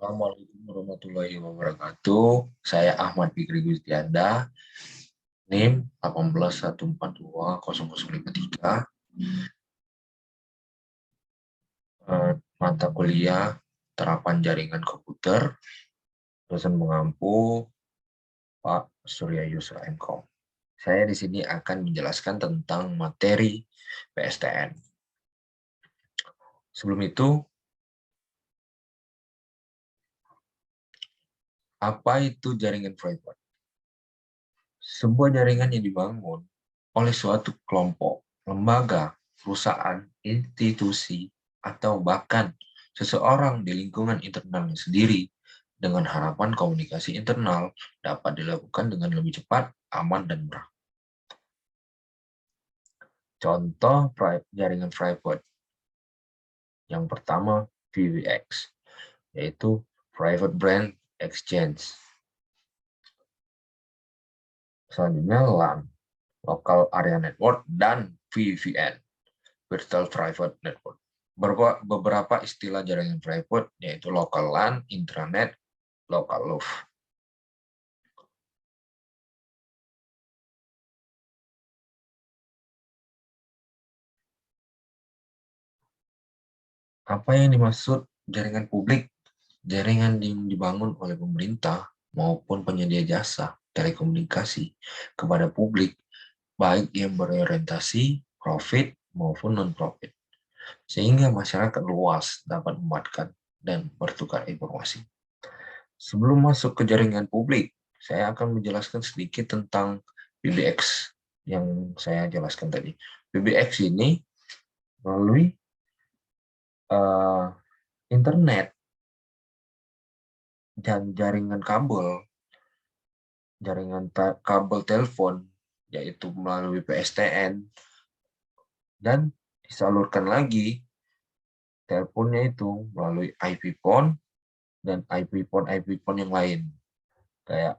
Assalamualaikum warahmatullahi wabarakatuh. Saya Ahmad Fikri Gustianda, NIM 181420053. Mata kuliah terapan jaringan komputer, dosen mengampu Pak Surya Yusra MKom. Saya di sini akan menjelaskan tentang materi PSTN. Sebelum itu, apa itu jaringan private? Sebuah jaringan yang dibangun oleh suatu kelompok, lembaga, perusahaan, institusi, atau bahkan seseorang di lingkungan internalnya sendiri dengan harapan komunikasi internal dapat dilakukan dengan lebih cepat, aman, dan murah. Contoh jaringan private. Yang pertama, PBX, yaitu Private Brand Exchange. Selanjutnya LAN, Local Area Network, dan VPN, Virtual Private Network. Beberapa istilah jaringan private yaitu local LAN, intranet, local LOF. Apa yang dimaksud jaringan publik? Jaringan yang dibangun oleh pemerintah maupun penyedia jasa telekomunikasi kepada publik, baik yang berorientasi profit maupun non-profit, sehingga masyarakat luas dapat memanfaatkan dan bertukar informasi. Sebelum masuk ke jaringan publik, saya akan menjelaskan sedikit tentang PBX yang saya jelaskan tadi. PBX ini melalui internet dan jaringan kabel telepon, yaitu melalui PSTN, dan disalurkan lagi teleponnya itu melalui IP phone dan IP phone yang lain, kayak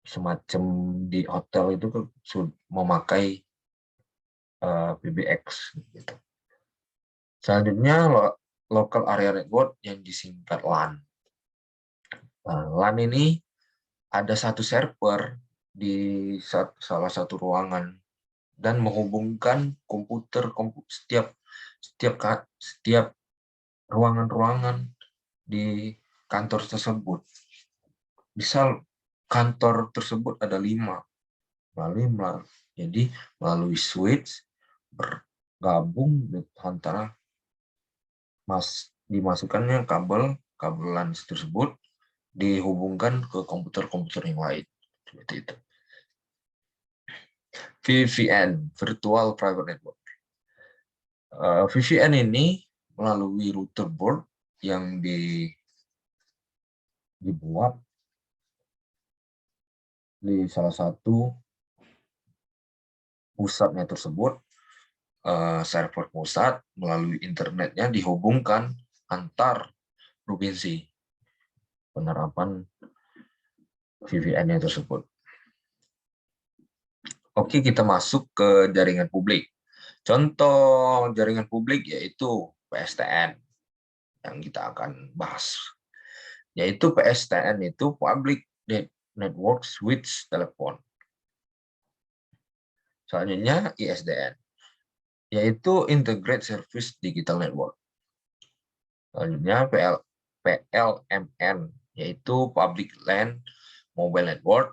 semacam di hotel itu memakai PBX gitu. Selanjutnya local area network yang disingkat LAN. LAN ini ada satu server di salah satu ruangan dan menghubungkan setiap ruangan-ruangan di kantor tersebut. Misal kantor tersebut ada 5, melalui switch bergabung antara dimasukkannya kabel LAN tersebut dihubungkan ke komputer-komputer yang lain, seperti itu. VPN, Virtual Private Network. VPN ini melalui router board yang dibuat di salah satu pusatnya tersebut, server pusat melalui internetnya dihubungkan antar provinsi penerapan VPN-nya tersebut. Oke, kita masuk ke jaringan publik. Contoh jaringan publik yaitu PSTN yang kita akan bahas. Yaitu PSTN itu Public Network Switch Telepon. Selanjutnya ISDN, yaitu Integrated Service Digital Network. Selanjutnya PLMN, yaitu Public LAN Mobile Network.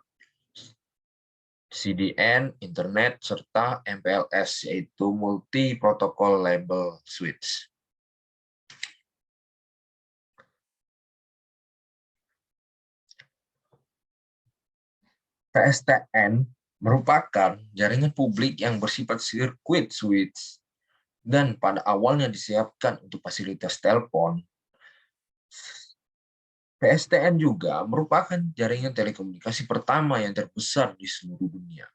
CDN, Internet, serta MPLS, yaitu Multi Protocol Label Switch. PSTN merupakan jaringan publik yang bersifat sirkuit switch dan pada awalnya disiapkan untuk fasilitas telepon. PSTN juga merupakan jaringan telekomunikasi pertama yang terbesar di seluruh dunia.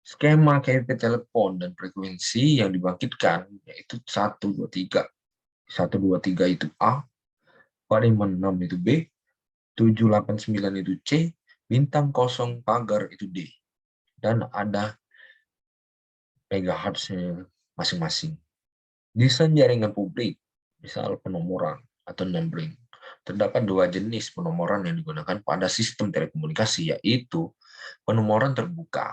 Skema KP telepon dan frekuensi yang dibangkitkan yaitu 123. 123 itu A, 456 itu B, 789 itu C, bintang kosong pagar itu D. Dan ada megahertz masing-masing. Desain jaringan publik, misal penomoran atau numbering. Terdapat dua jenis penomoran yang digunakan pada sistem telekomunikasi, yaitu penomoran terbuka,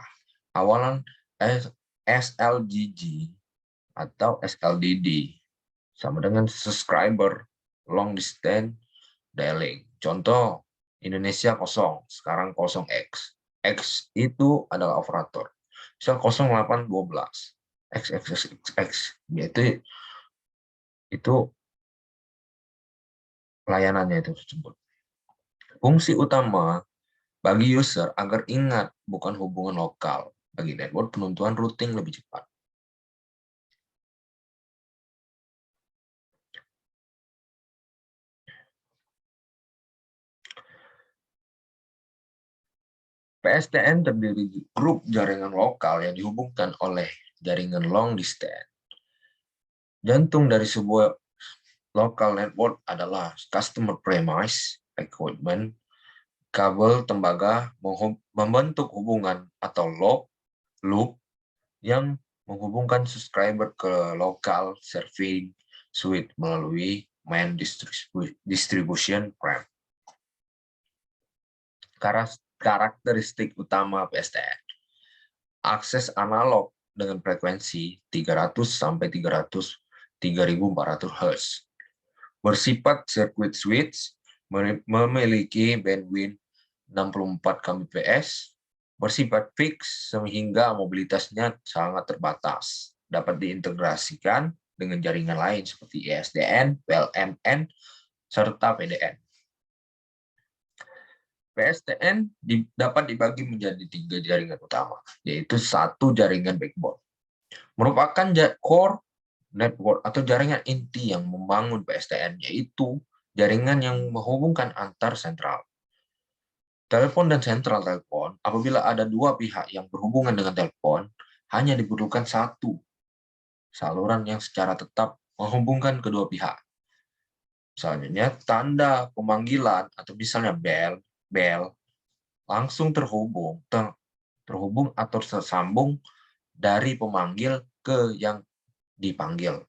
awalan SLGG atau SLDD, sama dengan subscriber long distance dialing. Contoh, Indonesia 0, sekarang 0X. X itu adalah operator. Misal 0812, XXXX, yaitu itu layanannya itu tersebut. Fungsi utama bagi user agar ingat bukan hubungan lokal. Bagi network, penentuan routing lebih cepat. PSTN terdiri dari grup jaringan lokal yang dihubungkan oleh jaringan long distance. Jantung dari sebuah local network adalah customer premise equipment. Kabel tembaga membentuk hubungan atau loop yang menghubungkan subscriber ke local serving suite melalui main distribution ramp. Karakteristik utama PSTN. Akses analog dengan frekuensi 300 sampai 3.400 Hz. Bersifat circuit switch, memiliki bandwidth 64 Kbps, bersifat fix sehingga mobilitasnya sangat terbatas. Dapat diintegrasikan dengan jaringan lain seperti ISDN, PLMN, serta PDN. PSTN dapat dibagi menjadi 3 jaringan utama, yaitu 1 jaringan backbone. Merupakan core network atau jaringan inti yang membangun PSTN, yaitu jaringan yang menghubungkan antar sentral. Telepon dan sentral telepon, apabila ada 2 pihak yang berhubungan dengan telepon, hanya diperlukan 1 saluran yang secara tetap menghubungkan kedua pihak. Selanjutnya, tanda pemanggilan atau misalnya bell langsung terhubung atau tersambung dari pemanggil ke yang dipanggil.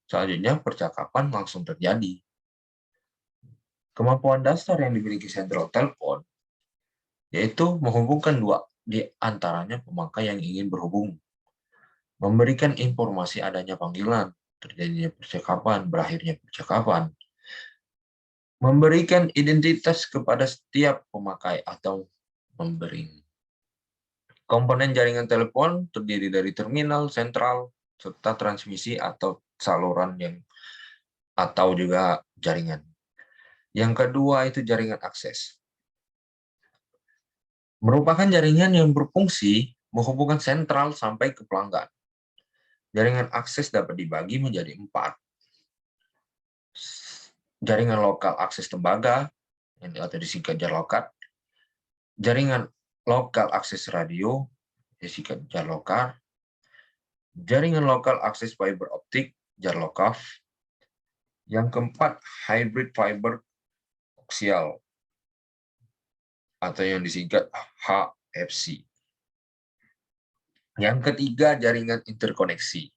Selanjutnya, percakapan langsung terjadi. Kemampuan dasar yang dimiliki sentral telepon yaitu menghubungkan 2 di antaranya pemakai yang ingin berhubung, memberikan informasi adanya panggilan, terjadinya percakapan, berakhirnya percakapan, memberikan identitas kepada setiap pemakai atau memberi. Komponen jaringan telepon terdiri dari terminal, sentral, serta transmisi atau saluran atau juga jaringan. Yang kedua itu jaringan akses. Merupakan jaringan yang berfungsi menghubungkan sentral sampai ke pelanggan. Jaringan akses dapat dibagi menjadi 4. Jaringan lokal akses tembaga, atau disingkat JARLOKAT. Jaringan lokal akses radio, disingkat JARLOKAR. Jaringan lokal akses fiber optik, JARLOKAF. Yang keempat, hybrid fiber koaksial, atau yang disingkat HFC. Yang ketiga, jaringan interkoneksi.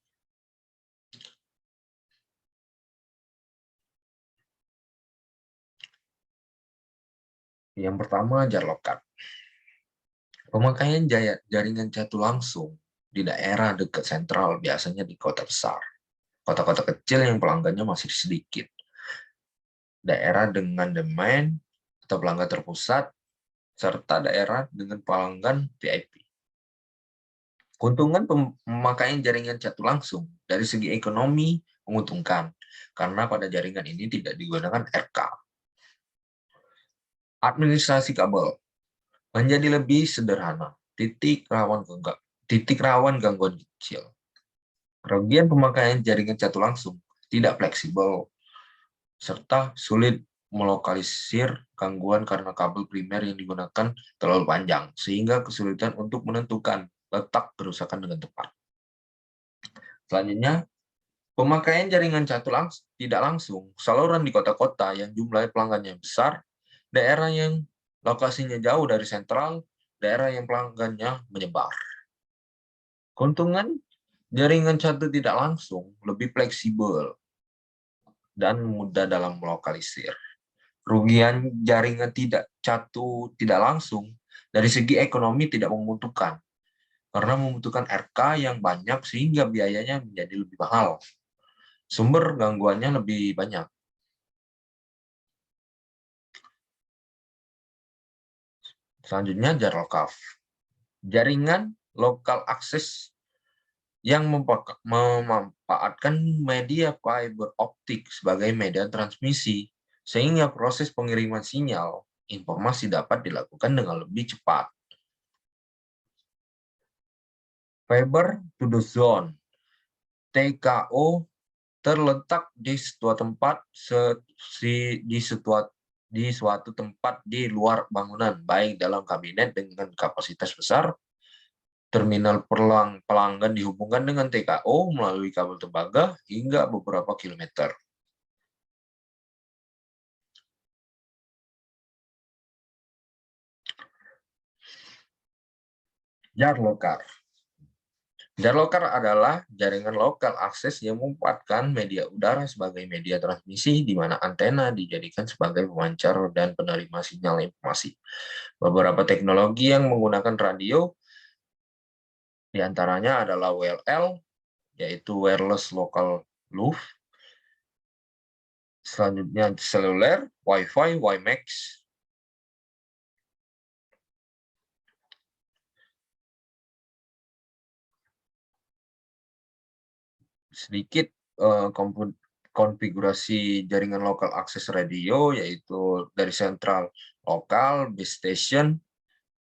Yang pertama, JARLOKAT. Pemakaian jaringan jatuh langsung di daerah dekat sentral, biasanya di kota besar. Kota-kota kecil yang pelanggannya masih sedikit. Daerah dengan domain atau pelanggan terpusat, serta daerah dengan pelanggan VIP. Keuntungan pemakaian jaringan jatuh langsung dari segi ekonomi menguntungkan, karena pada jaringan ini tidak digunakan RK. Administrasi kabel menjadi lebih sederhana, titik rawan gangguan kecil. Kerugian pemakaian jaringan jatuh langsung tidak fleksibel, serta sulit melokalisir gangguan karena kabel primer yang digunakan terlalu panjang, sehingga kesulitan untuk menentukan letak kerusakan dengan tepat. Selanjutnya, pemakaian jaringan jatuh tidak langsung, saluran di kota-kota yang jumlah pelanggannya besar, daerah yang lokasinya jauh dari sentral, daerah yang pelanggannya menyebar. Keuntungan jaringan satu tidak langsung lebih fleksibel dan mudah dalam melokalisir. Kerugian jaringan tidak langsung dari segi ekonomi tidak menguntungkan karena membutuhkan RK yang banyak sehingga biayanya menjadi lebih mahal. Sumber gangguannya lebih banyak. Selanjutnya Jarlokaf. Jaringan lokal akses yang memanfaatkan media fiber optik sebagai media transmisi, sehingga proses pengiriman sinyal informasi dapat dilakukan dengan lebih cepat. Fiber to the zone, TKO, terletak di suatu tempat di luar bangunan, baik dalam kabinet dengan kapasitas besar. Terminal pelanggan dihubungkan dengan TKO melalui kabel tembaga hingga beberapa kilometer. Jarlokar. Jarlokar adalah jaringan lokal akses yang memanfaatkan media udara sebagai media transmisi, di mana antena dijadikan sebagai pemancar dan penerima sinyal informasi. Beberapa teknologi yang menggunakan radio diantaranya adalah WLL, yaitu Wireless Local Loop. Selanjutnya seluler, Wi-Fi, WiMAX. Sedikit konfigurasi jaringan lokal akses radio, yaitu dari sentral lokal, base station,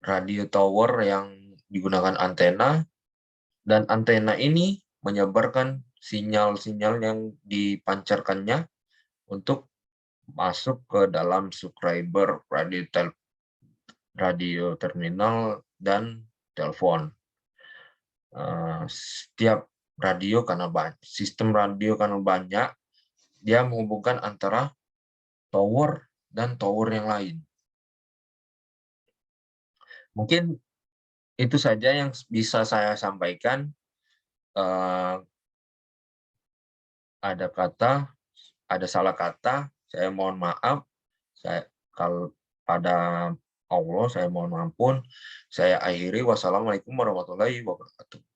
radio tower yang digunakan antena, dan antena ini menyebarkan sinyal-sinyal yang dipancarkannya untuk masuk ke dalam subscriber radio terminal dan telepon. Setiap sistem radio karena banyak, dia menghubungkan antara tower dan tower yang lain. Mungkin itu saja yang bisa saya sampaikan. Ada salah kata, saya mohon maaf. Kalau pada Allah saya mohon ampun. Saya akhiri. Wassalamualaikum warahmatullahi wabarakatuh.